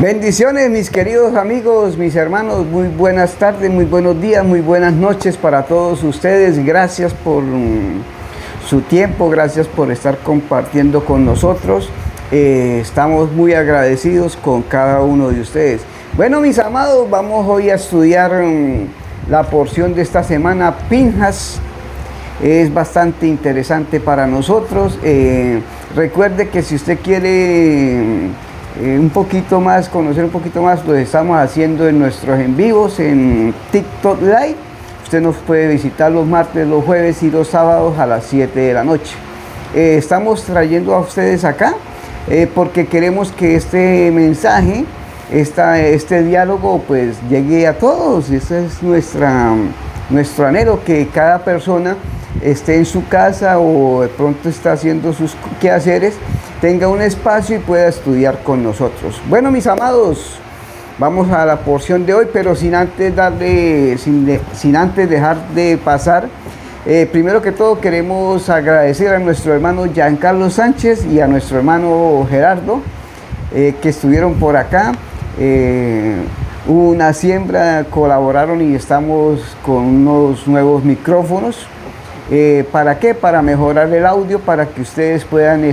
Bendiciones, mis queridos amigos, mis hermanos, muy buenas tardes, muy buenos días, muy buenas noches para todos ustedes. Gracias por su tiempo, gracias por estar compartiendo con nosotros. Estamos muy agradecidos con cada uno de ustedes. Bueno, mis amados, vamos hoy a estudiar la porción de esta semana, Pinhas. Es bastante interesante para nosotros. Recuerde que si usted quiere conocer un poquito más, lo estamos haciendo en nuestros en vivos en TikTok Live. Usted nos puede visitar los martes, los jueves y los sábados a las 7 de la noche. Estamos trayendo a ustedes acá porque queremos que este mensaje, este diálogo, pues llegue a todos. Ese es nuestro anhelo, que cada persona esté en su casa o de pronto está haciendo sus quehaceres, tenga un espacio y pueda estudiar con nosotros. Bueno, mis amados, vamos a la porción de hoy, pero sin antes dejar de pasar, primero que todo queremos agradecer a nuestro hermano Giancarlo Sánchez y a nuestro hermano Gerardo, que estuvieron por acá. Hubo una siembra, colaboraron y estamos con unos nuevos micrófonos. ¿Para qué? Para mejorar el audio, para que ustedes puedan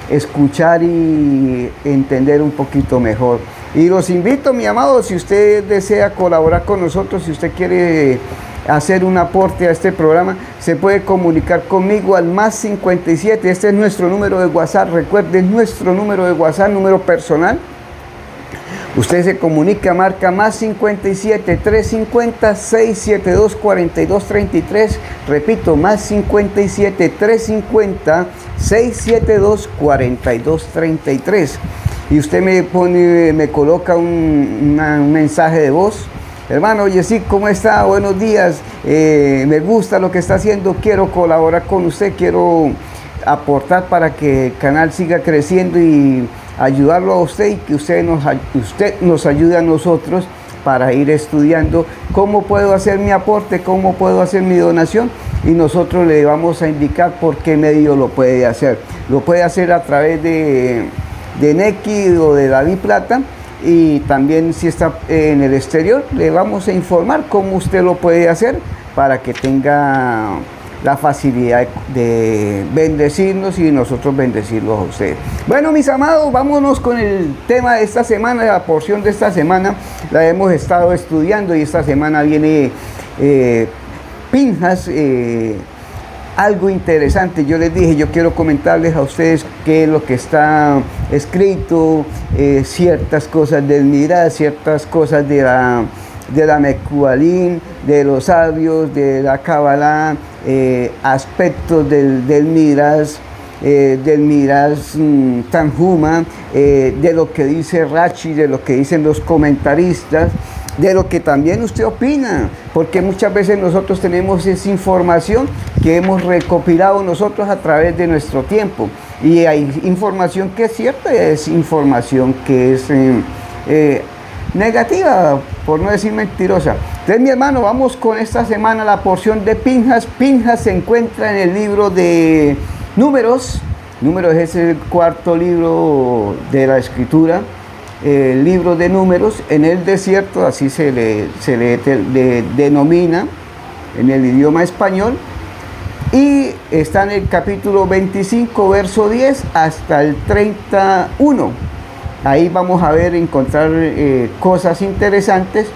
escuchar y entender un poquito mejor. Y los invito, mi amado, si usted desea colaborar con nosotros, si usted quiere hacer un aporte a este programa, se puede comunicar conmigo al más 57. Este es nuestro número de WhatsApp. Recuerden, nuestro número de WhatsApp, número personal. Usted se comunica, marca más 57 350 672 4233. Repito, más 57 350 672 4233. Y usted me coloca un mensaje de voz. Hermano, oye, sí, ¿cómo está? Buenos días. Me gusta lo que está haciendo. Quiero colaborar con usted. Quiero aportar para que el canal siga creciendo y ayudarlo a usted, y que usted nos ayude a nosotros para ir estudiando cómo puedo hacer mi aporte, cómo puedo hacer mi donación, y nosotros le vamos a indicar por qué medio lo puede hacer. Lo puede hacer a través de Nequi o de David Plata, y también si está en el exterior le vamos a informar cómo usted lo puede hacer para que tenga la facilidad de bendecirnos y nosotros bendecirlos a ustedes. Bueno, mis amados, vámonos con el tema de esta semana. La porción de esta semana la hemos estado estudiando y esta semana viene Pinhas, algo interesante. Yo les dije, yo quiero comentarles a ustedes qué es lo que está escrito, ciertas cosas del Midrash, ciertas cosas de la Mekubalim, de los sabios, de la Kabbalah, aspectos del Midrash, Tanhuma, de lo que dice Rashi, de lo que dicen los comentaristas, de lo que también usted opina, porque muchas veces nosotros tenemos esa información que hemos recopilado nosotros a través de nuestro tiempo, y hay información que es cierta y es información que es negativa, por no decir mentirosa. Entonces, mi hermano, vamos con esta semana la porción de Pinhas. Pinhas se encuentra en el libro de Números. Números es el cuarto libro de la escritura, el libro de Números en el desierto, así se le denomina en el idioma español, y está en el capítulo 25, verso 10 hasta el 31. Ahí vamos a encontrar cosas interesantes,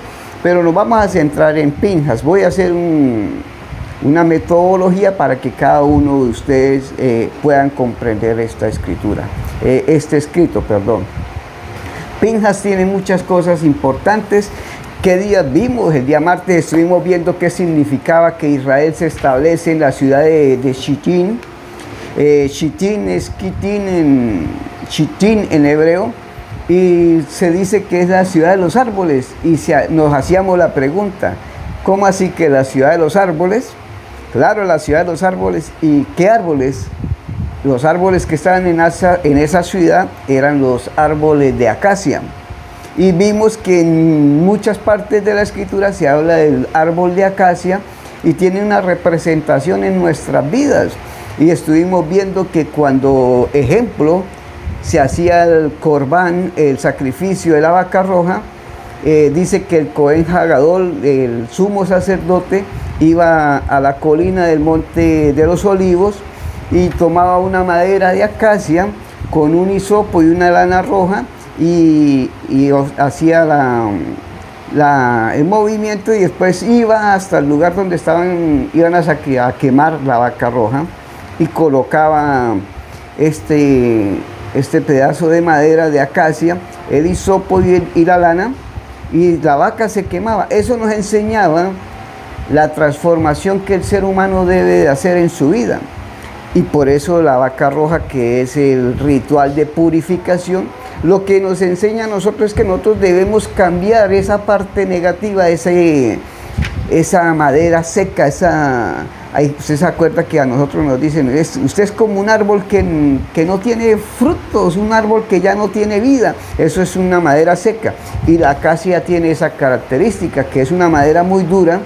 pero nos vamos a centrar en Pinhas. Voy a hacer una metodología para que cada uno de ustedes puedan comprender este escrito. Pinhas tiene muchas cosas importantes. ¿Qué días vimos? El día martes estuvimos viendo qué significaba que Israel se establece en la ciudad de Shittim. Shittim es Shittim en hebreo, y se dice que es la ciudad de los árboles, y nos hacíamos la pregunta, ¿cómo así que la ciudad de los árboles? Claro, la ciudad de los árboles. ¿Y qué árboles? Los árboles que estaban en esa ciudad eran los árboles de acacia, y vimos que en muchas partes de la escritura se habla del árbol de acacia y tiene una representación en nuestras vidas. Y estuvimos viendo que cuando, ejemplo, se hacía el corbán, el sacrificio de la vaca roja. Dice que el Cohen Hagadol, el sumo sacerdote, iba a la colina del Monte de los Olivos y tomaba una madera de acacia con un hisopo y una lana roja y hacía el movimiento, y después iba hasta el lugar donde iban a quemar la vaca roja, y colocaba este pedazo de madera de acacia, el hisopo y la lana, y la vaca se quemaba. Eso nos enseñaba la transformación que el ser humano debe de hacer en su vida. Y por eso la vaca roja, que es el ritual de purificación, lo que nos enseña a nosotros es que nosotros debemos cambiar esa parte negativa, esa madera seca, ahí usted se acuerda que a nosotros nos dicen, usted es como un árbol que no tiene frutos, un árbol que ya no tiene vida. Eso es una madera seca. Y la acacia tiene esa característica, que es una madera muy dura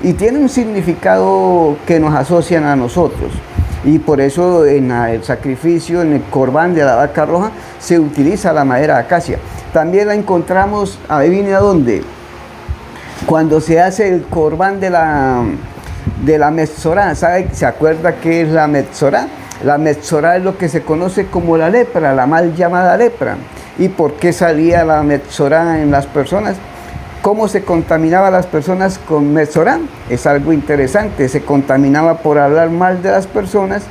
y tiene un significado que nos asocian a nosotros. Y por eso en el sacrificio, en el corbán de la vaca roja, se utiliza la madera de acacia. También la encontramos, adivine a dónde, cuando se hace el corbán de la Metzorá. ¿Se acuerda qué es la Metzorá? La Metzorá es lo que se conoce como la lepra, la mal llamada lepra. ¿Y por qué salía la Metzorá en las personas? ¿Cómo se contaminaba las personas con Metzorá? Es algo interesante. Se contaminaba por hablar mal de las personas,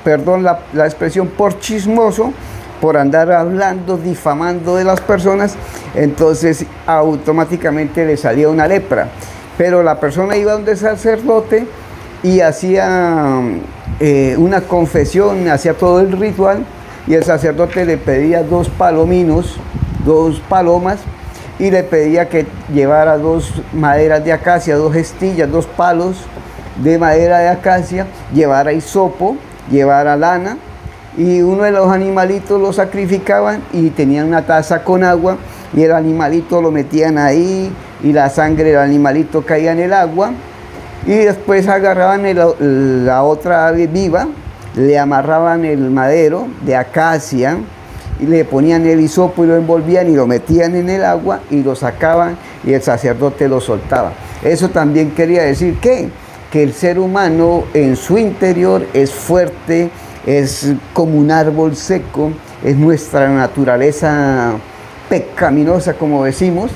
perdón la expresión, por chismoso, por andar hablando, difamando de las personas. Entonces automáticamente le salía una lepra. Pero la persona iba donde el sacerdote y hacía una confesión, hacía todo el ritual, y el sacerdote le pedía 2 palominos, 2 palomas, y le pedía que llevara 2 maderas de acacia, 2 estillas, 2 palos de madera de acacia, llevara hisopo, llevara lana, y uno de los animalitos lo sacrificaban y tenían una taza con agua, y el animalito lo metían ahí, y la sangre del animalito caía en el agua, y después agarraban la otra ave viva, le amarraban el madero de acacia, y le ponían el hisopo y lo envolvían y lo metían en el agua y lo sacaban, y el sacerdote lo soltaba. Eso también quería decir que el ser humano en su interior es fuerte, es como un árbol seco, es nuestra naturaleza pecaminosa, como decimos,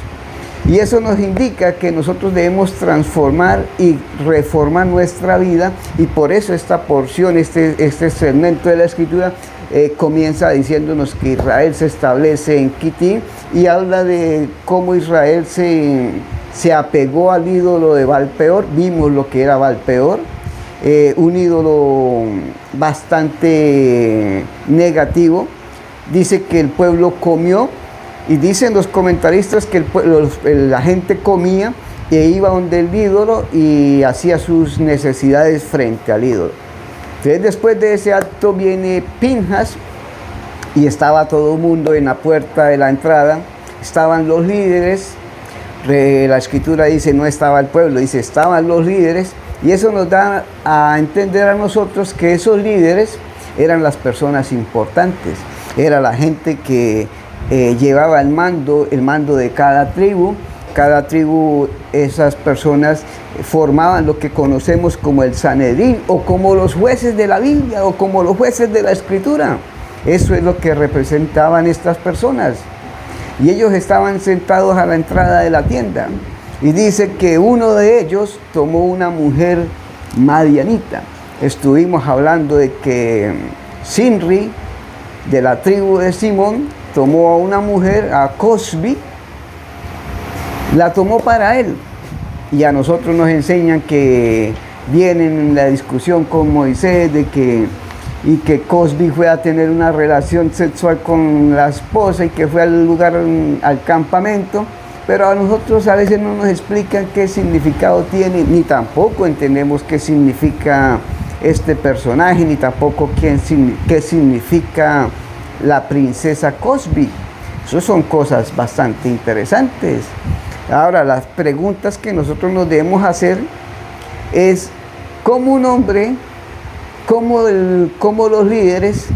y eso nos indica que nosotros debemos transformar y reformar nuestra vida. Y por eso esta porción, este segmento de la Escritura comienza diciéndonos que Israel se establece en Kitim, y habla de cómo Israel se apegó al ídolo de Baal-peor. Vimos lo que era Baal-peor, un ídolo bastante negativo. Dice que el pueblo comió, y dicen los comentaristas que la gente comía e iba donde el ídolo y hacía sus necesidades frente al ídolo. Entonces, después de ese acto viene Pinjas, y estaba todo el mundo en la puerta de la entrada, estaban los líderes. La Escritura dice no estaba el pueblo, dice estaban los líderes, y eso nos da a entender a nosotros que esos líderes eran las personas importantes, era la gente que llevaba el mando de cada tribu. Cada tribu, esas personas formaban lo que conocemos como el Sanedrín, o como los jueces de la Biblia, o como los jueces de la Escritura. Eso es lo que representaban estas personas. Y ellos estaban sentados a la entrada de la tienda. Y dice que uno de ellos tomó una mujer madianita. Estuvimos hablando de que Sinri, de la tribu de Simón, tomó a una mujer, a Cosbi, la tomó para él. Y a nosotros nos enseñan que viene en la discusión con Moisés de que Cosbi fue a tener una relación sexual con la esposa, y que fue al lugar, al campamento. Pero a nosotros a veces no nos explican qué significado tiene, ni tampoco entendemos qué significa este personaje, ni tampoco qué significa la princesa Cosbi. Eso son cosas bastante interesantes. Ahora, las preguntas que nosotros nos debemos hacer es cómo un hombre, cómo los líderes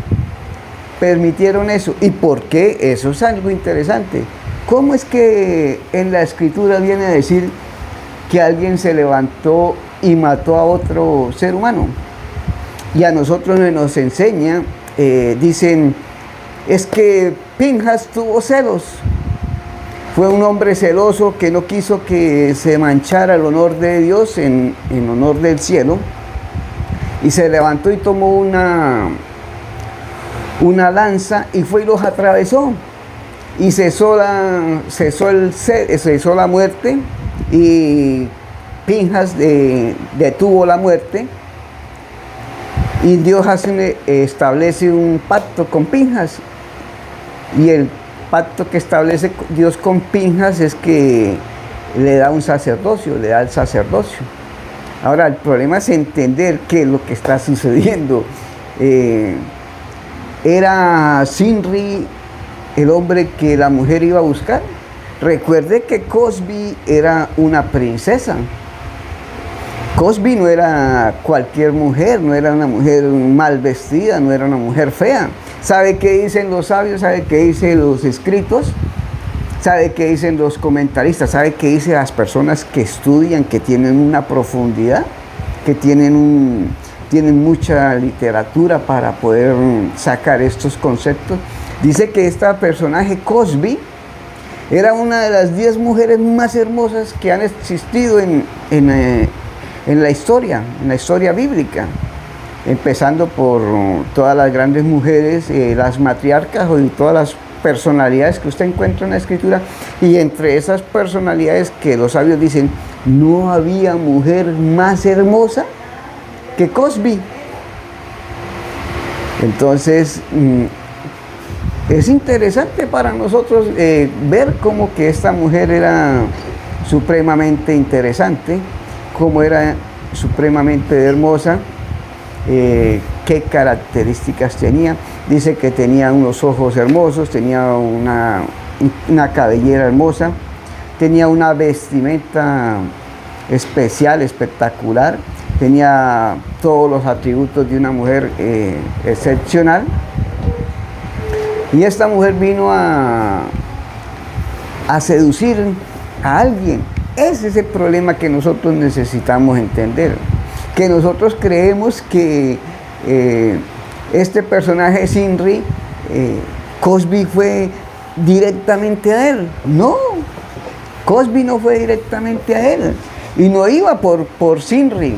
permitieron eso. ¿Y por qué? Eso es algo interesante. ¿Cómo es que en la escritura viene a decir que alguien se levantó y mató a otro ser humano? Y a nosotros nos enseña, dicen, es que Pinjas tuvo celos. Fue un hombre celoso que no quiso que se manchara el honor de Dios en honor del cielo. Y se levantó y tomó una lanza y fue y los atravesó. Y cesó la muerte, y Pinjas detuvo la muerte. Y Dios establece un pacto con Pinjas. Y el pacto que establece Dios con Pinjas es que le da un sacerdocio, le da el sacerdocio. Ahora, el problema es entender qué es lo que está sucediendo. ¿Era Zimri el hombre que la mujer iba a buscar? Recuerde que Cozbi era una princesa. Cozbi no era cualquier mujer, no era una mujer mal vestida, no era una mujer fea. ¿Sabe qué dicen los sabios? ¿Sabe qué dicen los escritos? ¿Sabe qué dicen los comentaristas? ¿Sabe qué dicen las personas que estudian, que tienen una profundidad, que tienen mucha literatura para poder sacar estos conceptos? Dice que esta personaje Cozbi era una de las 10 mujeres más hermosas que han existido en la historia bíblica, empezando por todas las grandes mujeres, las matriarcas y todas las personalidades que usted encuentra en la escritura. Y entre esas personalidades que los sabios dicen, no había mujer más hermosa que Cozbi. Entonces, es interesante para nosotros ver cómo que esta mujer era supremamente interesante, cómo era supremamente hermosa, qué características tenía. Dice que tenía unos ojos hermosos, tenía una cabellera hermosa, tenía una vestimenta especial, espectacular, tenía todos los atributos de una mujer excepcional. Y esta mujer vino a seducir a alguien. Ese es el problema que nosotros necesitamos entender. Que nosotros creemos que este personaje Zimri, Cozbi fue directamente a él. No, Cozbi no fue directamente a él. Y no iba por Zimri.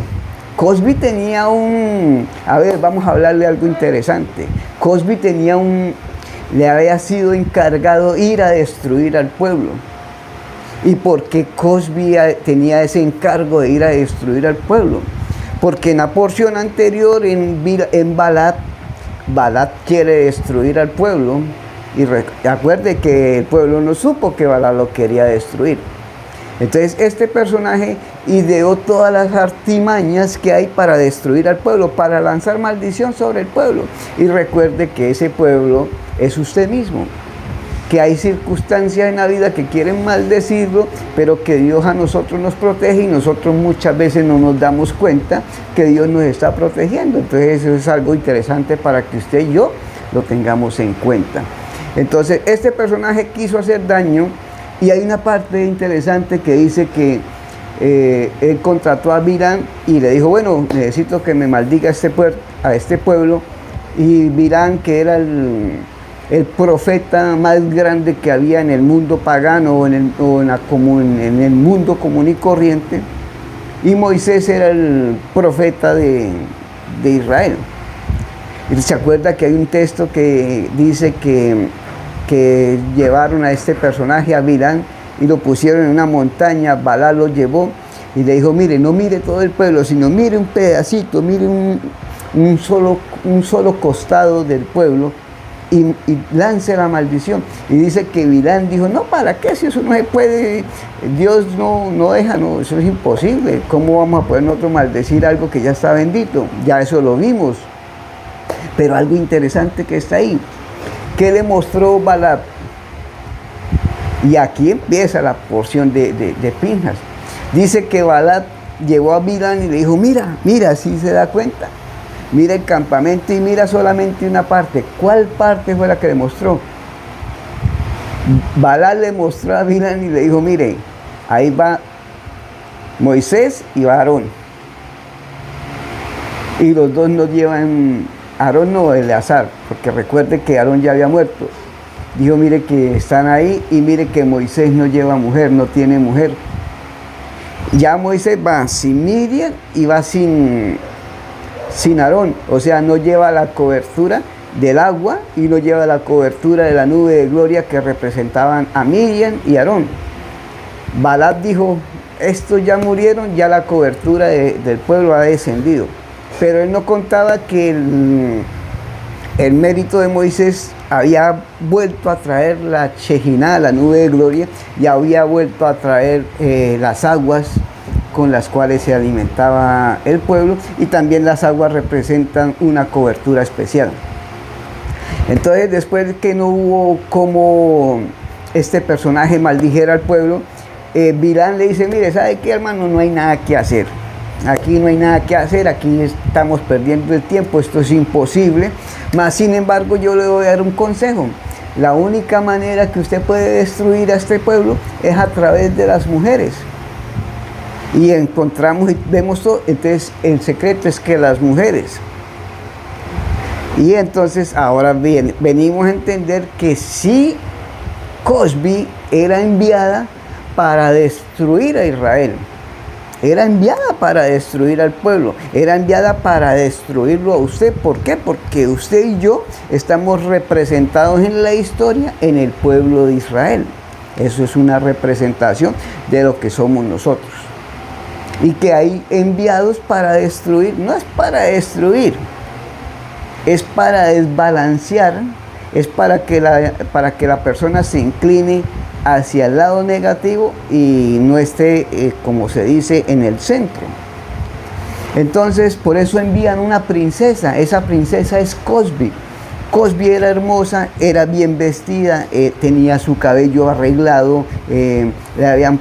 Cozbi tenía vamos a hablarle algo interesante. Cozbi le había sido encargado ir a destruir al pueblo. ¿Y por qué Cozbi tenía ese encargo de ir a destruir al pueblo? Porque en la porción anterior, en Balad quiere destruir al pueblo, y recuerde que el pueblo no supo que Balad lo quería destruir. Entonces este personaje ideó todas las artimañas que hay para destruir al pueblo, para lanzar maldición sobre el pueblo. Y recuerde que ese pueblo es usted mismo, que hay circunstancias en la vida que quieren maldecirlo, pero que Dios a nosotros nos protege, y nosotros muchas veces no nos damos cuenta que Dios nos está protegiendo. Entonces eso es algo interesante para que usted y yo lo tengamos en cuenta. Entonces este personaje quiso hacer daño, y hay una parte interesante que dice que él contrató a Bilam y le dijo, bueno, necesito que me maldiga a este pueblo. Y Bilam, que era el profeta más grande que había en el mundo pagano, en el mundo común y corriente, y Moisés era el profeta de Israel. Y se acuerda que hay un texto que dice que llevaron a este personaje, a Bilam, y lo pusieron en una montaña. Balá lo llevó y le dijo, mire, no mire todo el pueblo, sino mire un pedacito, mire un solo costado del pueblo, y lance la maldición. Y dice que Bilam dijo, no, ¿para qué? Si eso no se puede, Dios no deja, no, eso es imposible. ¿Cómo vamos a poder nosotros maldecir algo que ya está bendito? Ya eso lo vimos. Pero algo interesante que está ahí, ¿qué le mostró Balak? Y aquí empieza la porción de Pinjas. Dice que Balak llevó a Bilam y le dijo, mira, si se da cuenta, mira el campamento y mira solamente una parte. ¿Cuál parte fue la que le mostró? Balac le mostró a Bilam y le dijo, mire, ahí va Moisés y va Aarón. Y los dos nos llevan, Aarón no, Eleazar, porque recuerde que Aarón ya había muerto. Dijo, mire que están ahí y mire que Moisés no lleva mujer, no tiene mujer. Ya Moisés va sin Miriam y va sin Aarón, o sea, no lleva la cobertura del agua y no lleva la cobertura de la nube de gloria que representaban a Miriam y Aarón. Balac dijo, estos ya murieron, ya la cobertura del pueblo ha descendido. Pero él no contaba que el mérito de Moisés había vuelto a traer la Shejiná, la nube de gloria, y había vuelto a traer las aguas con las cuales se alimentaba el pueblo, y también las aguas representan una cobertura especial. Entonces, después de que no hubo como este personaje maldijera al pueblo, Bilam le dice, mire, ¿sabe qué, hermano? No hay nada que hacer. Aquí no hay nada que hacer, aquí estamos perdiendo el tiempo, esto es imposible. Mas, sin embargo, yo le voy a dar un consejo. La única manera que usted puede destruir a este pueblo es a través de las mujeres. Y encontramos y vemos todo. Entonces, el secreto es que las mujeres. Y entonces, ahora bien, venimos a entender que sí, Cozbi era enviada para destruir a Israel. Era enviada para destruir al pueblo, era enviada para destruirlo a usted. ¿Por qué? Porque usted y yo estamos representados en la historia en el pueblo de Israel. Eso es una representación de lo que somos nosotros. Y que hay enviados para destruir, no es para destruir, es para desbalancear, es para que la persona se incline hacia el lado negativo y no esté, como se dice, en el centro. Entonces, por eso envían una princesa. Esa princesa es Cozbi. Cozbi era hermosa, era bien vestida, tenía su cabello arreglado, le habían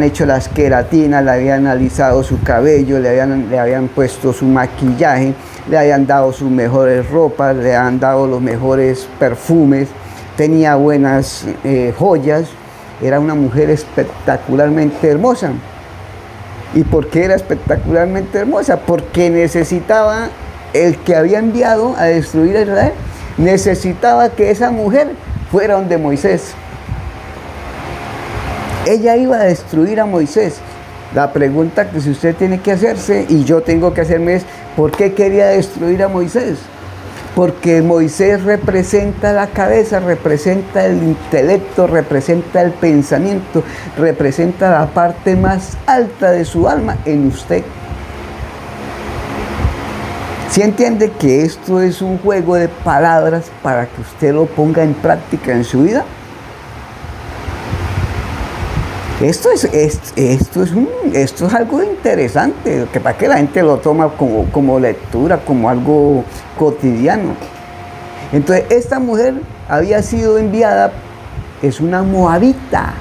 hecho las queratinas, le habían alisado su cabello, le habían puesto su maquillaje, le habían dado sus mejores ropas, le habían dado los mejores perfumes. Tenía buenas joyas, era una mujer espectacularmente hermosa. ¿Y por qué era espectacularmente hermosa? Porque necesitaba, el que había enviado a destruir a Israel, necesitaba que esa mujer fuera donde Moisés. Ella iba a destruir a Moisés. La pregunta que si usted tiene que hacerse, y yo tengo que hacerme, es ¿por qué quería destruir a Moisés? Porque Moisés representa la cabeza, representa el intelecto, representa el pensamiento, representa la parte más alta de su alma en usted. ¿Sí entiende que esto es un juego de palabras para que usted lo ponga en práctica en su vida? Esto es algo interesante, que para que la gente lo toma como lectura, como algo cotidiano. Entonces, esta mujer había sido enviada, es una moabita.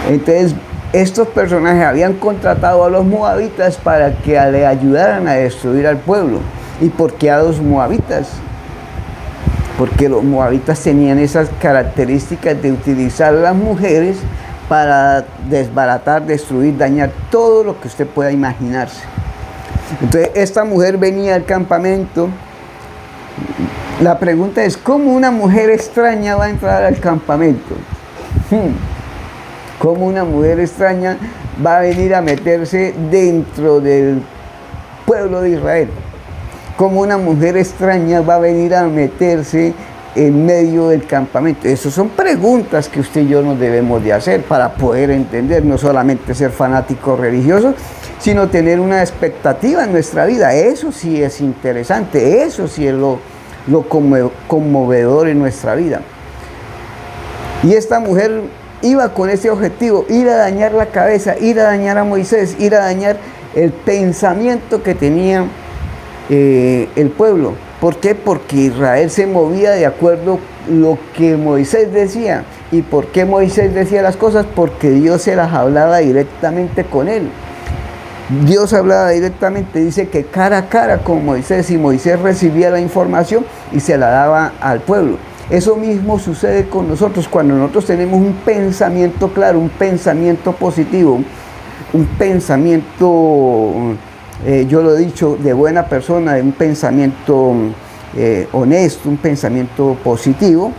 Entonces, estos personajes habían contratado a los moabitas para que le ayudaran a destruir al pueblo. ¿Y por qué a los moabitas? Porque los moabitas tenían esas características de utilizar a las mujeres para desbaratar, destruir, dañar todo lo que usted pueda imaginarse. Entonces, esta mujer venía al campamento. La pregunta es, ¿cómo una mujer extraña va a entrar al campamento? ¿Cómo una mujer extraña va a venir a meterse dentro del pueblo de Israel? ¿Cómo una mujer extraña va a venir a meterse en medio del campamento? Esas son preguntas que usted y yo nos debemos de hacer para poder entender, no solamente ser fanáticos religiosos, sino tener una expectativa en nuestra vida. Eso sí es interesante, eso sí es lo conmovedor en nuestra vida. Y esta mujer iba con ese objetivo, ir a dañar la cabeza, ir a dañar a Moisés, ir a dañar el pensamiento que tenía el pueblo. ¿Por qué? Porque Israel se movía de acuerdo a lo que Moisés decía. ¿Y por qué Moisés decía las cosas? Porque Dios se las hablaba directamente con él. Dios hablaba directamente, dice que cara a cara con Moisés, y Moisés recibía la información y se la daba al pueblo. Eso mismo sucede con nosotros cuando nosotros tenemos un pensamiento claro, un pensamiento positivo, un pensamiento, yo lo he dicho, de buena persona, un pensamiento honesto, un pensamiento positivo.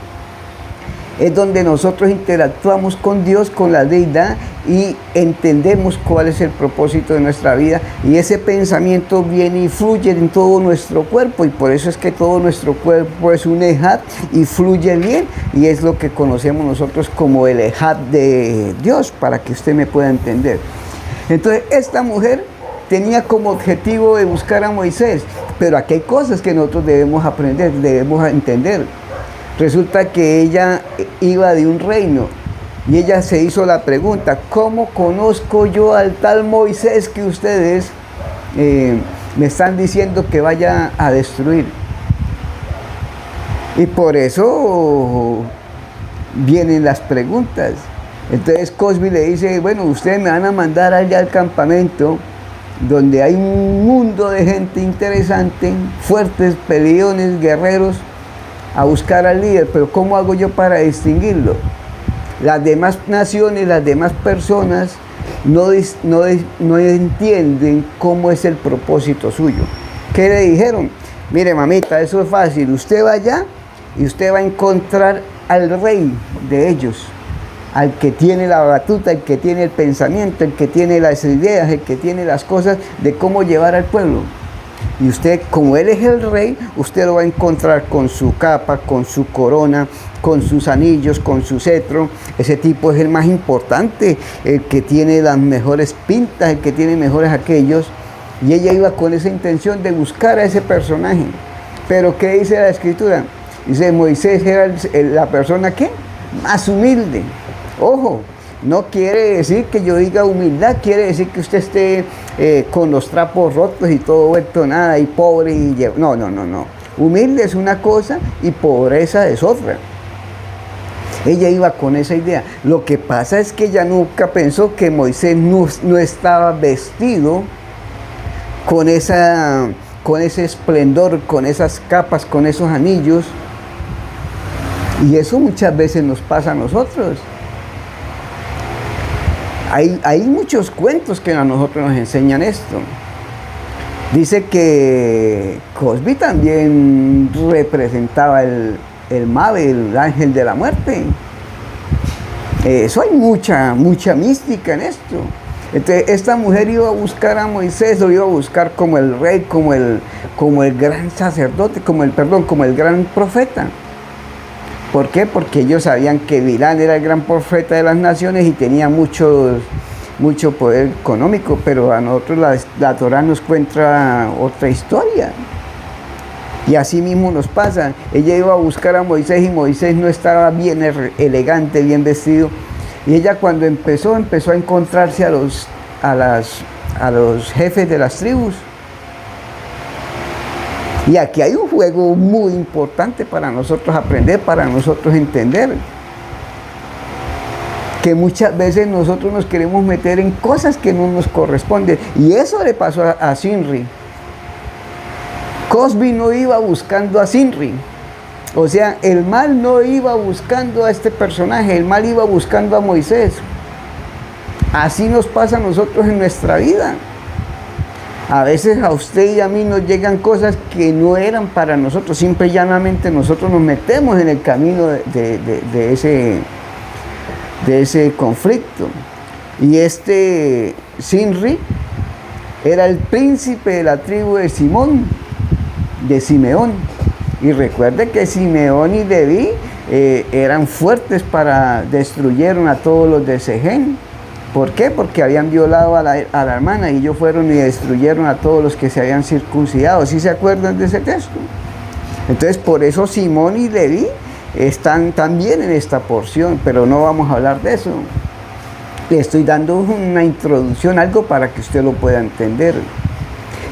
Es donde nosotros interactuamos con Dios, con la deidad, y entendemos cuál es el propósito de nuestra vida, y ese pensamiento viene y fluye en todo nuestro cuerpo, y por eso es que todo nuestro cuerpo es un ejat y fluye bien, y es lo que conocemos nosotros como el ejat de Dios, para que usted me pueda entender. Entonces esta mujer tenía como objetivo de buscar a Moisés, pero aquí hay cosas que nosotros debemos aprender, debemos entender. Resulta que ella iba de un reino y ella se hizo la pregunta: ¿cómo conozco yo al tal Moisés que ustedes me están diciendo que vaya a destruir? Y por eso vienen las preguntas. Entonces Cosby le dice: bueno, ustedes me van a mandar allá al campamento donde hay un mundo de gente interesante, fuertes, peleones, guerreros, a buscar al líder, pero ¿cómo hago yo para distinguirlo? Las demás naciones, las demás personas no entienden cómo es el propósito suyo. ¿Qué le dijeron? Mire, mamita, eso es fácil, usted va allá y usted va a encontrar al rey de ellos, al que tiene la batuta, el que tiene el pensamiento, el que tiene las ideas, el que tiene las cosas de cómo llevar al pueblo. Y usted, como él es el rey, usted lo va a encontrar con su capa, con su corona, con sus anillos, con su cetro. Ese tipo es el más importante, el que tiene las mejores pintas, el que tiene mejores aquellos. Y ella iba con esa intención de buscar a ese personaje. Pero ¿qué dice la Escritura? Dice: Moisés era la persona ¿qué? Más humilde. Ojo, no quiere decir que yo diga humildad, quiere decir que usted esté con los trapos rotos y todo vuelto nada y pobre y no. Humilde es una cosa y pobreza es otra. Ella iba con esa idea. Lo que pasa es que ella nunca pensó que Moisés no estaba vestido con ese esplendor, con esas capas, con esos anillos. Y eso muchas veces nos pasa a nosotros. Hay muchos cuentos que a nosotros nos enseñan esto. Dice que Cosby también representaba el Mabe, el ángel de la muerte. Eso hay mucha mística en esto. Entonces esta mujer iba a buscar a Moisés, lo iba a buscar como el rey, como el gran sacerdote, como el gran profeta. ¿Por qué? Porque ellos sabían que Bilán era el gran profeta de las naciones y tenía mucho poder económico, pero a nosotros la Torá nos cuenta otra historia. Y así mismo nos pasa. Ella iba a buscar a Moisés y Moisés no estaba bien elegante, bien vestido. Y ella cuando empezó a encontrarse a los jefes de las tribus. Y aquí hay un juego muy importante para nosotros aprender, para nosotros entender. Que muchas veces nosotros nos queremos meter en cosas que no nos corresponden. Y eso le pasó a Zimri. Cosby no iba buscando a Zimri. O sea, el mal no iba buscando a este personaje, el mal iba buscando a Moisés. Así nos pasa a nosotros en nuestra vida. A veces a usted y a mí nos llegan cosas que no eran para nosotros. Simple y llanamente nosotros nos metemos en el camino de ese conflicto. Y este Zimri era el príncipe de la tribu de Simeón. Y recuerde que Simeón y Leví eran fuertes destruyeron a todos los de Sején. ¿Por qué? Porque habían violado a la hermana y ellos fueron y destruyeron a todos los que se habían circuncidado. ¿Sí se acuerdan de ese texto? Entonces, por eso Simón y Leví están también en esta porción, pero no vamos a hablar de eso. Le estoy dando una introducción, algo para que usted lo pueda entender.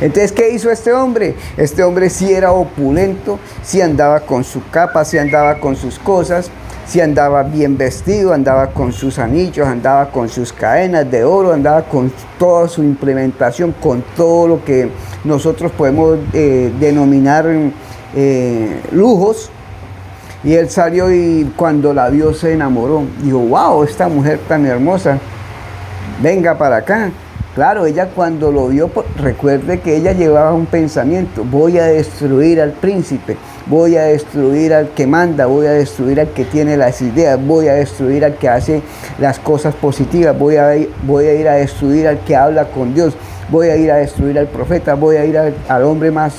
Entonces, ¿qué hizo este hombre? Este hombre sí era opulento, sí andaba con su capa, sí andaba con sus cosas, si andaba bien vestido, andaba con sus anillos, andaba con sus cadenas de oro, andaba con toda su implementación, con todo lo que nosotros podemos denominar lujos. Y él salió y cuando la vio se enamoró. Dijo, wow, esta mujer tan hermosa, venga para acá. Claro, ella cuando lo vio, recuerde que ella llevaba un pensamiento: voy a destruir al príncipe, voy a destruir al que manda, voy a destruir al que tiene las ideas, voy a destruir al que hace las cosas positivas, voy a ir a destruir al que habla con Dios, voy a ir a destruir al profeta, voy a ir al hombre más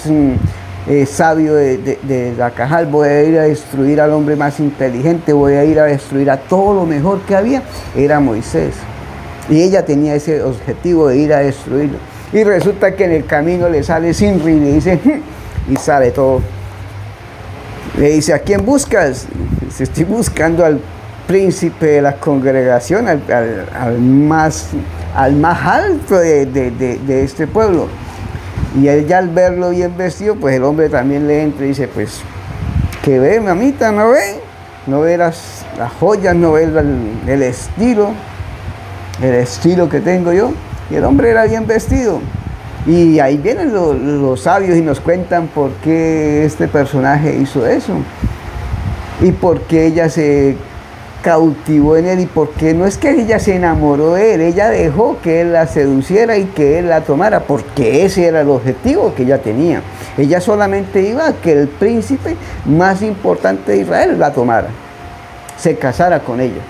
sabio de la Cajal, voy a ir a destruir al hombre más inteligente, voy a ir a destruir a todo lo mejor que había. Era Moisés. Y ella tenía ese objetivo de ir a destruirlo. Y resulta que en el camino le sale Zimri y le dice, y sale todo. Le dice, ¿a quién buscas? Dice, estoy buscando al príncipe de la congregación, al más alto de este pueblo. Y ella, al verlo bien vestido, pues el hombre también le entra y dice, pues, ¿qué ve, mamita? ¿No ve? ¿No ve las joyas? ¿No ve el estilo? El estilo que tengo yo. Y el hombre era bien vestido. Y ahí vienen los sabios y nos cuentan por qué este personaje hizo eso. Y por qué ella se cautivó en él. Y por qué no es que ella se enamoró de él. Ella dejó que él la seduciera y que él la tomara. Porque ese era el objetivo que ella tenía. Ella solamente iba a que el príncipe más importante de Israel la tomara. Se casara con ella.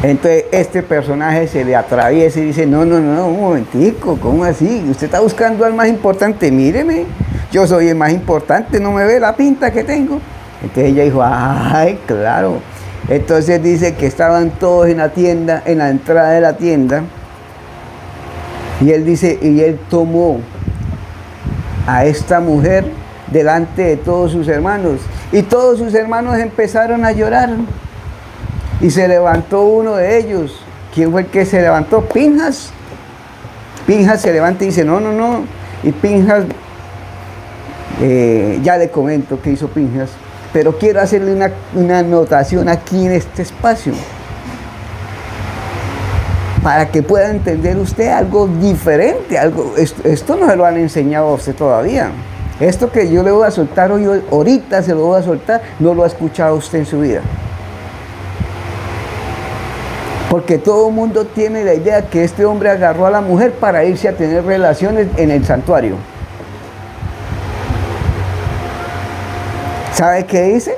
Entonces este personaje se le atraviesa y dice, no, un momentico, ¿cómo así? Usted está buscando al más importante, míreme, yo soy el más importante, ¿no me ve la pinta que tengo? Entonces ella dijo, ay, claro. Entonces dice que estaban todos en la tienda, en la entrada de la tienda, y él dice, y él tomó a esta mujer delante de todos sus hermanos, y todos sus hermanos empezaron a llorar. Y se levantó uno de ellos. ¿Quién fue el que se levantó? Pinjas. Pinjas se levanta y dice, no. Y Pinjas, ya le comento qué hizo Pinjas, pero quiero hacerle una anotación aquí en este espacio, para que pueda entender usted algo diferente. Esto no se lo han enseñado a usted todavía. Esto que yo le voy a soltar hoy, ahorita se lo voy a soltar, no lo ha escuchado usted en su vida. Porque todo el mundo tiene la idea que este hombre agarró a la mujer para irse a tener relaciones en el santuario. ¿Sabe qué dicen?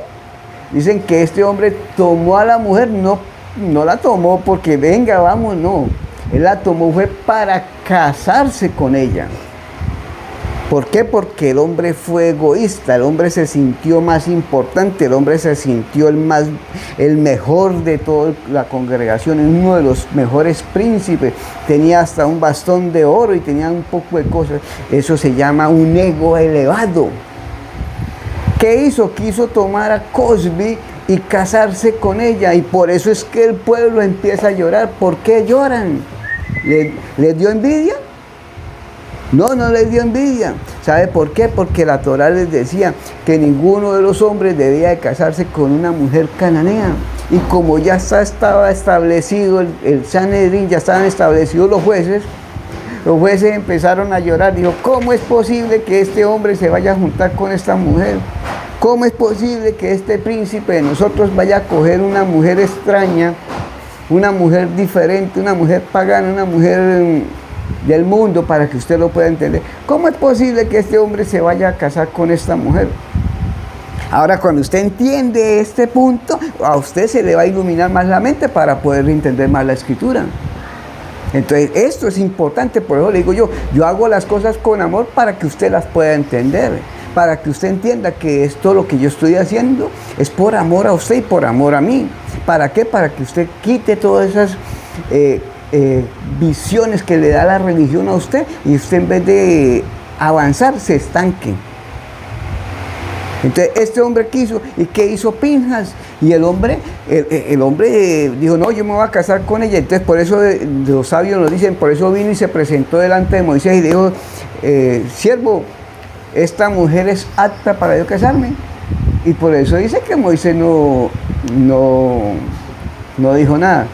Dicen que este hombre tomó a la mujer, no la tomó porque venga, vamos, no. Él la tomó fue para casarse con ella. ¿Por qué? Porque el hombre fue egoísta, el hombre se sintió más importante, el hombre se sintió el mejor de toda la congregación, uno de los mejores príncipes, tenía hasta un bastón de oro y tenía un poco de cosas. Eso se llama un ego elevado. ¿Qué hizo? Quiso tomar a Cozbi y casarse con ella, y por eso es que el pueblo empieza a llorar. ¿Por qué lloran? ¿Le dio envidia? No les dio envidia. ¿Sabe por qué? Porque la Torá les decía que ninguno de los hombres debía de casarse con una mujer cananea. Y como ya estaba establecido el Sanedrín, ya estaban establecidos los jueces empezaron a llorar. Dijo, ¿cómo es posible que este hombre se vaya a juntar con esta mujer? ¿Cómo es posible que este príncipe de nosotros vaya a coger una mujer extraña, una mujer diferente, una mujer pagana, una mujer del mundo, para que usted lo pueda entender? ¿Cómo es posible que este hombre se vaya a casar con esta mujer? Ahora, cuando usted entiende este punto, a usted se le va a iluminar más la mente para poder entender más la escritura. Entonces, esto es importante. Por eso le digo yo hago las cosas con amor para que usted las pueda entender, para que usted entienda que esto, lo que yo estoy haciendo, es por amor a usted y por amor a mí. ¿Para qué? Para que usted quite todas esas visiones que le da la religión a usted, y usted, en vez de avanzar, se estanque. Entonces este hombre quiso, ¿y qué hizo Pinjas? Y el hombre dijo, no, yo me voy a casar con ella. Entonces por eso los sabios nos dicen, por eso vino y se presentó delante de Moisés y dijo, siervo, esta mujer es apta para yo casarme. Y por eso dice que Moisés no dijo nada.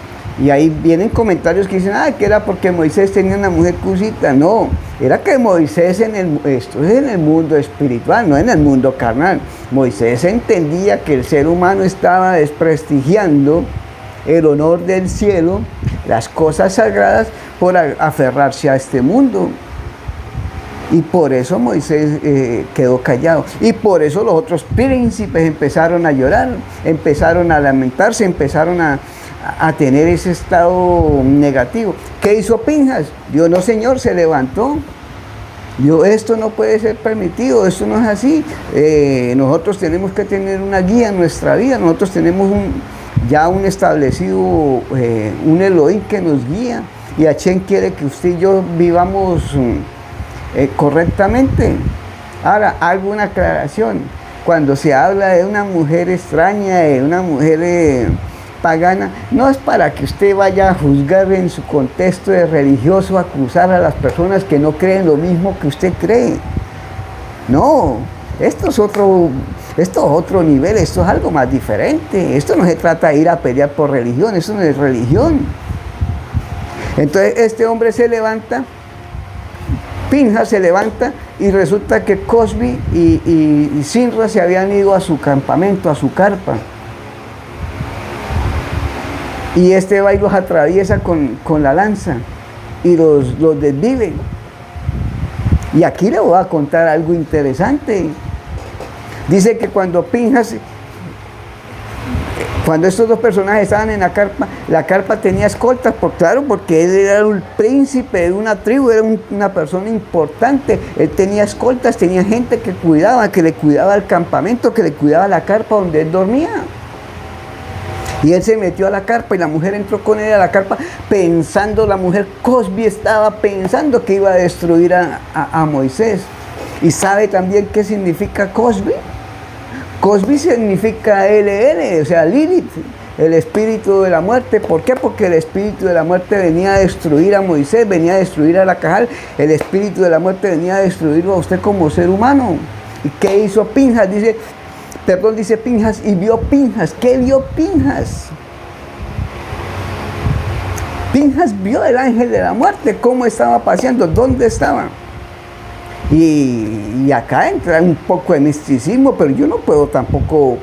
Y ahí vienen comentarios que dicen, que era porque Moisés tenía una mujer cusita. No, era que Moisés esto es en el mundo espiritual, no en el mundo carnal. Moisés entendía que el ser humano estaba desprestigiando el honor del cielo, las cosas sagradas, por aferrarse a este mundo. Y por eso Moisés quedó callado. Y por eso los otros príncipes empezaron a llorar, empezaron a lamentarse, empezaron a tener ese estado negativo. ¿Qué hizo Pinjas? Dijo, no señor, se levantó. Dijo, esto no puede ser permitido, esto no es así. Nosotros tenemos que tener una guía en nuestra vida, nosotros tenemos ya un establecido, un Elohim que nos guía. Y Hashem quiere que usted y yo vivamos correctamente. Ahora, hago una aclaración. Cuando se habla de una mujer extraña, de una mujer pagana, no es para que usted vaya a juzgar en su contexto de religioso, acusar a las personas que no creen lo mismo que usted cree. No, esto es otro nivel, esto es algo más diferente. Esto no se trata de ir a pelear por religión, eso no es religión. Entonces este hombre se levanta, Pinjas se levanta, y resulta que Cosbi y Sinra se habían ido a su campamento, a su carpa. Y este va y los atraviesa con la lanza y los desvive. Y aquí le voy a contar algo interesante. Dice que cuando estos dos personajes estaban en la carpa tenía escoltas, porque él era un príncipe de una tribu, era una persona importante. Él tenía escoltas, tenía gente que le cuidaba el campamento, que le cuidaba la carpa donde él dormía. Y él se metió a la carpa y la mujer entró con él a la carpa la mujer Cosbi estaba pensando que iba a destruir a Moisés. ¿Y sabe también qué significa Cosbi? Cosbi significa LL, o sea, Lilith, el espíritu de la muerte. ¿Por qué? Porque el espíritu de la muerte venía a destruir a Moisés, venía a destruir a la Cajal. El espíritu de la muerte venía a destruirlo a usted como ser humano. ¿Y qué hizo Pinjas? Dice Pinjas, y vio Pinjas. ¿Qué vio Pinjas? Pinjas vio el ángel de la muerte, cómo estaba paseando, dónde estaba. Y acá entra un poco de misticismo, pero yo no puedo tampoco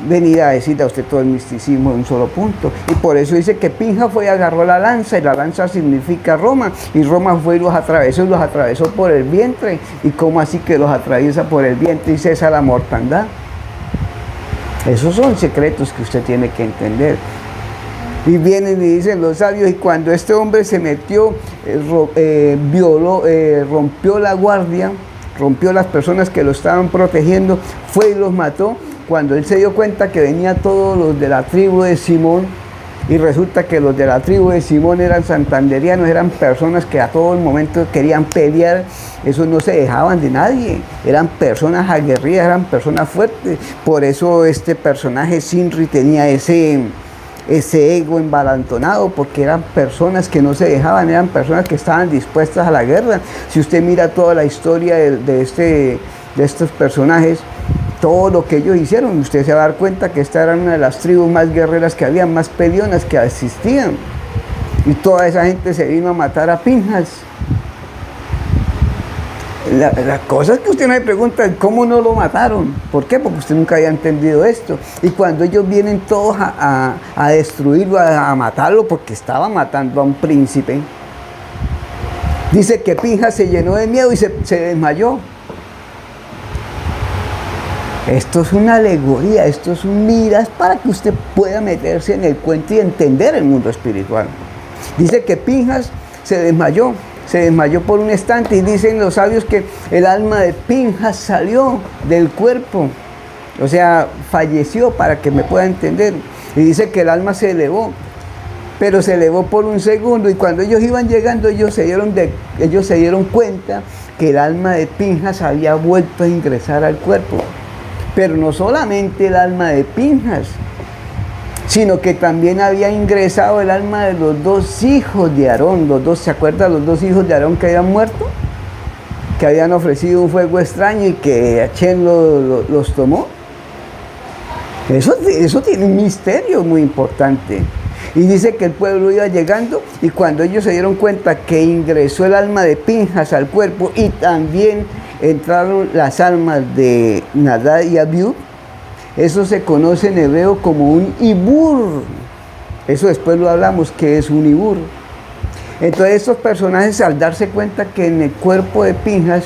venir a decirle a usted todo el misticismo en un solo punto. Y por eso dice que Pinjas fue y agarró la lanza, y la lanza significa Roma, y Roma fue y los atravesó por el vientre. ¿Y cómo así que los atraviesa por el vientre y cesa la mortandad? Esos son secretos que usted tiene que entender. Y vienen y dicen los sabios, y cuando este hombre se metió, rompió la guardia, rompió las personas que lo estaban protegiendo, fue y los mató. Cuando él se dio cuenta que venían todos los de la tribu de Simón, y resulta que los de la tribu de Simón eran santanderianos, eran personas que a todo el momento querían pelear, esos no se dejaban de nadie, eran personas aguerridas, eran personas fuertes. Por eso este personaje Sinri tenía ese ego embalantonado, porque eran personas que no se dejaban, eran personas que estaban dispuestas a la guerra. Si usted mira toda la historia de estos personajes, todo lo que ellos hicieron, usted se va a dar cuenta que esta era una de las tribus más guerreras que había, más peleonas que existían. Y toda esa gente se vino a matar a Pinjas. La cosa es que usted me pregunta, ¿cómo no lo mataron? ¿Por qué? Porque usted nunca había entendido esto. Y cuando ellos vienen todos a destruirlo, a matarlo, porque estaba matando a un príncipe, dice que Pinjas se llenó de miedo y se desmayó. Esto es una alegoría, esto es un miras para que usted pueda meterse en el cuento y entender el mundo espiritual. Dice que Pinjas se desmayó por un instante, y dicen los sabios que el alma de Pinjas salió del cuerpo, o sea, falleció, para que me pueda entender. Y dice que el alma se elevó, pero se elevó por un segundo, y cuando ellos iban llegando, ellos se dieron cuenta que el alma de Pinjas había vuelto a ingresar al cuerpo. Pero no solamente el alma de Pinjas, sino que también había ingresado el alma de los dos hijos de Aarón. ¿Se acuerdan los dos hijos de Aarón que habían muerto? Que habían ofrecido un fuego extraño y que Hashem los tomó. Eso tiene un misterio muy importante. Y dice que el pueblo iba llegando y cuando ellos se dieron cuenta que ingresó el alma de Pinjas al cuerpo y también entraron las almas de Nadab y Abiú, eso se conoce en hebreo como un ibur. Eso después lo hablamos, que es un ibur. Entonces estos personajes, al darse cuenta que en el cuerpo de Pinjas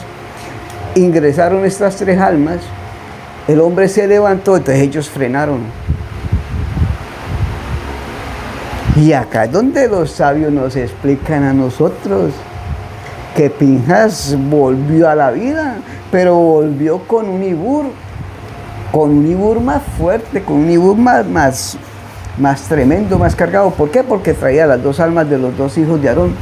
ingresaron estas tres almas, el hombre se levantó, entonces ellos frenaron. Y acá es donde los sabios nos explican a nosotros que Pinjas volvió a la vida, pero volvió con un ibur más fuerte, con un ibur más tremendo, más cargado. ¿Por qué? Porque traía las dos almas de los dos hijos de Aarón.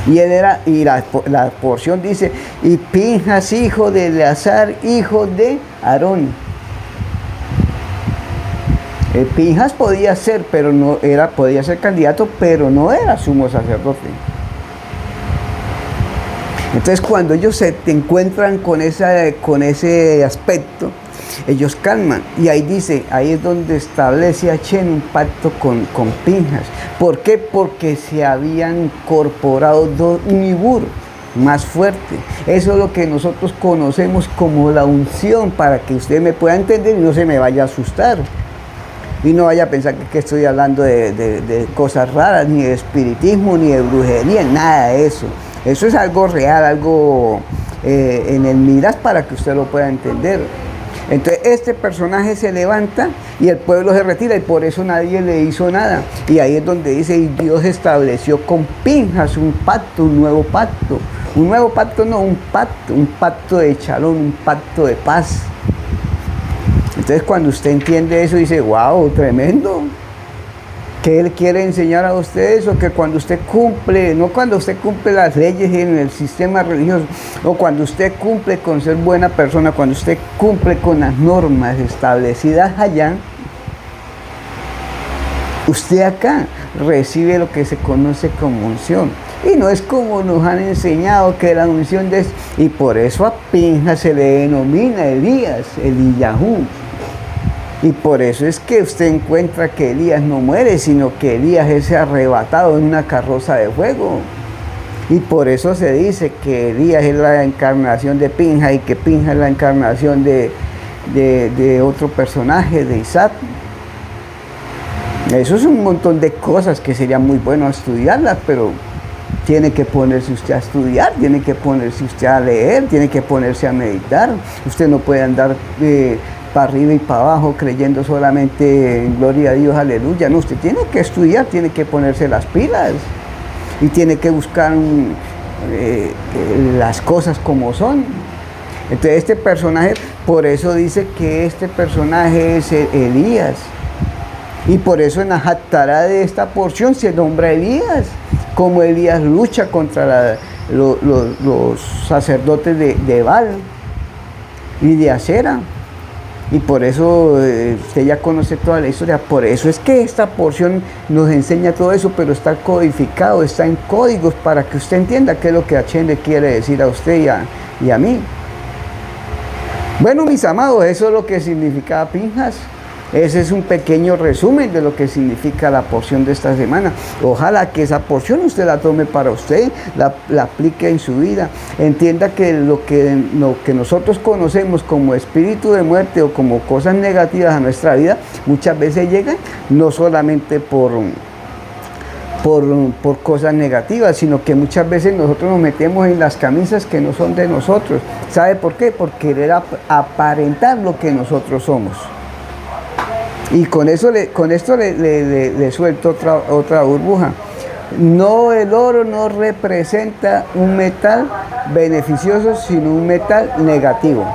Y la porción dice, y Pinjas, hijo de Eleazar, hijo de Aarón. Pinjas podía ser, pero no era, podía ser candidato, pero no era sumo sacerdote. Entonces, cuando ellos se encuentran con ese aspecto, ellos calman. Y ahí dice, ahí es donde establece Hashem un pacto con Pinjas. ¿Por qué? Porque se habían incorporado un ibur más fuerte. Eso es lo que nosotros conocemos como la unción, para que usted me pueda entender y no se me vaya a asustar. Y no vaya a pensar que estoy hablando de cosas raras, ni de espiritismo, ni de brujería, nada de eso. Eso es algo real, algo en el Midrash, para que usted lo pueda entender. Entonces este personaje se levanta y el pueblo se retira, y por eso nadie le hizo nada. Y ahí es donde dice, y Dios estableció con Pinjas un pacto, un nuevo pacto. Un nuevo pacto no, un pacto de shalom, un pacto de paz. Entonces cuando usted entiende eso, dice, wow, tremendo. ¿Qué él quiere enseñar a ustedes? O que cuando usted cumple, no cuando usted cumple las leyes en el sistema religioso, o cuando usted cumple con ser buena persona, cuando usted cumple con las normas establecidas allá, usted acá recibe lo que se conoce como unción. Y no es como nos han enseñado que la unción es, y por eso a Pinjas se le denomina Elías, Eliyahu. Y por eso es que usted encuentra que Elías no muere, sino que Elías es arrebatado en una carroza de fuego. Y por eso se dice que Elías es la encarnación de Pinjas y que Pinjas es la encarnación de otro personaje, de Isaac. Eso es un montón de cosas que sería muy bueno estudiarlas, pero tiene que ponerse usted a estudiar, tiene que ponerse usted a leer, tiene que ponerse a meditar. Usted no puede andar para arriba y para abajo creyendo solamente en gloria a Dios, aleluya. No, usted tiene que estudiar, tiene que ponerse las pilas y tiene que buscar las cosas como son. Entonces este personaje, por eso dice que este personaje es Elías. Y por eso en la Haftará de esta porción se nombra Elías, como Elías lucha contra los sacerdotes de Baal y de Asera. Y por eso usted ya conoce toda la historia. Por eso es que esta porción nos enseña todo eso, pero está codificado, está en códigos, para que usted entienda qué es lo que Hashem le quiere decir a usted y a mí. Bueno, mis amados, eso es lo que significaba Pinjas. Ese es un pequeño resumen de lo que significa la porción de esta semana. Ojalá que esa porción usted la tome para usted, la aplique en su vida. Entienda que lo que nosotros conocemos como espíritu de muerte o como cosas negativas a nuestra vida, muchas veces llegan no solamente por cosas negativas, sino que muchas veces nosotros nos metemos en las camisas que no son de nosotros. ¿Sabe por qué? Por querer aparentar lo que nosotros somos. Y con esto le suelto otra burbuja. No, el oro no representa un metal beneficioso, sino un metal negativo.